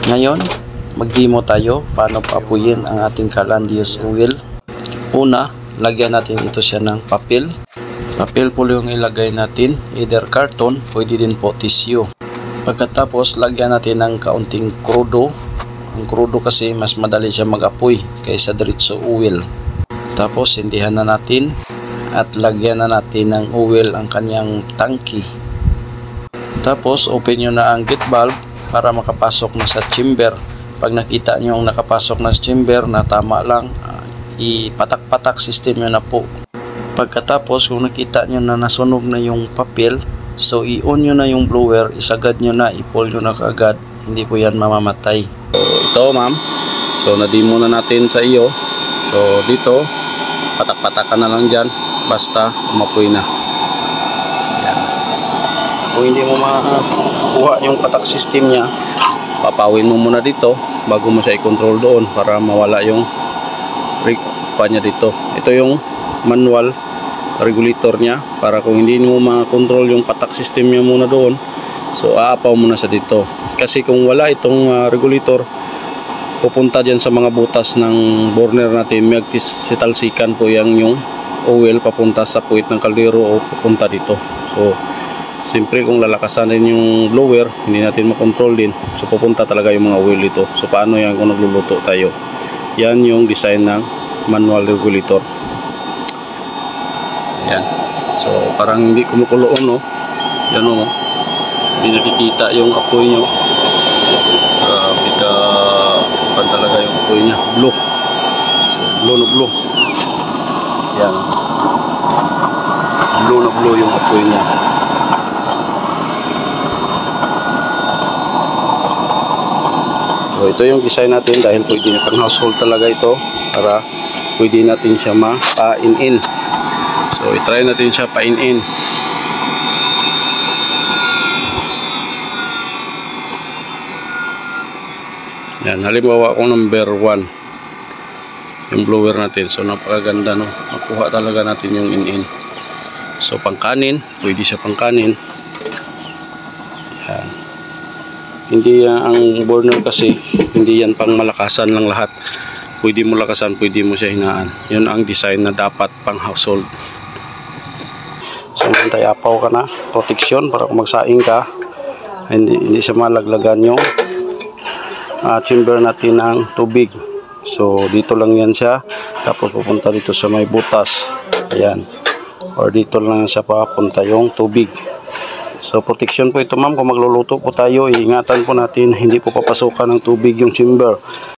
Ngayon, mag-demo tayo paano paapuyin ang ating Calandrius oil. Una, lagyan natin ito siya ng papel. Papel po yung ilagay natin, either carton, pwede din po tissue. Pagkatapos, lagyan natin ng kaunting krudo. Ang krudo kasi mas madali siya mag-apoy kaysa diretso oil. Tapos, sindihan na natin at lagyan na natin ng oil ang kanyang tangki. Tapos, open nyo na ang gate valve para makapasok na sa chamber. Pag nakita nyo ang nakapasok na sa chamber na tama lang, ipatak-patak system nyo na po. Pagkatapos, kung nakita nyo na nasunog na yung papel, so i-on nyo na yung blower, isagad nyo na, i-pull nyo na kaagad, hindi po yan mamamatay. So ito ma'am, so na-demo na natin sa iyo. So dito, patak-patakan na lang dyan, basta umapoy na. Yan. Kung hindi mo makuha yung patak system nya, papawin mo muna dito bago mo siya i-control doon para mawala yung niya dito. Ito yung manual regulator nya para kung hindi mo ma-control yung patak system nya muna doon, so aapaw muna sa dito. Kasi kung wala itong regulator, pupunta dyan sa mga butas ng burner natin, magsitalsikan po yung oil papunta sa puwit ng kaldero o pupunta dito. So siyempre kung lalakasan din yung blower, hindi natin makontrol din, so pupunta talaga yung mga oil dito. So paano yan kung nagluluto tayo? Yan yung design ng manual regulator. Yan. So parang hindi kumukulo, no? Yan, no? Hindi nakikita yung apoy nyo. Grabe ka pan talaga yung apoy nya. Blue. So blue na blue. Yan. Blue na blue yung apoy nya. So ito yung design natin dahil pwede na pang household talaga ito para pwede natin siya ma-in-in. So i-try natin siya pa-in-in. Yan, halimbawa kung number 1 yung blower natin. So napakaganda, no? Makuha talaga natin yung in-in. So pang kanin, pwede siya pang kanin. Yan. Hindi ang burner kasi, hindi yan pang malakasan lang lahat. Pwede mo lakasan, pwede mo siya hinaan. Yun ang design na dapat pang household. So nantay apaw ka na, protection para kung magsaing ka, hindi siya malaglagan yung chamber natin ng tubig. So dito lang yan siya, tapos pupunta dito sa may butas. Ayan. Or dito lang siya papunta yung tubig. So protection po ito ma'am, kung magluluto po tayo, iingatan po natin hindi po papasukan ng tubig yung chamber.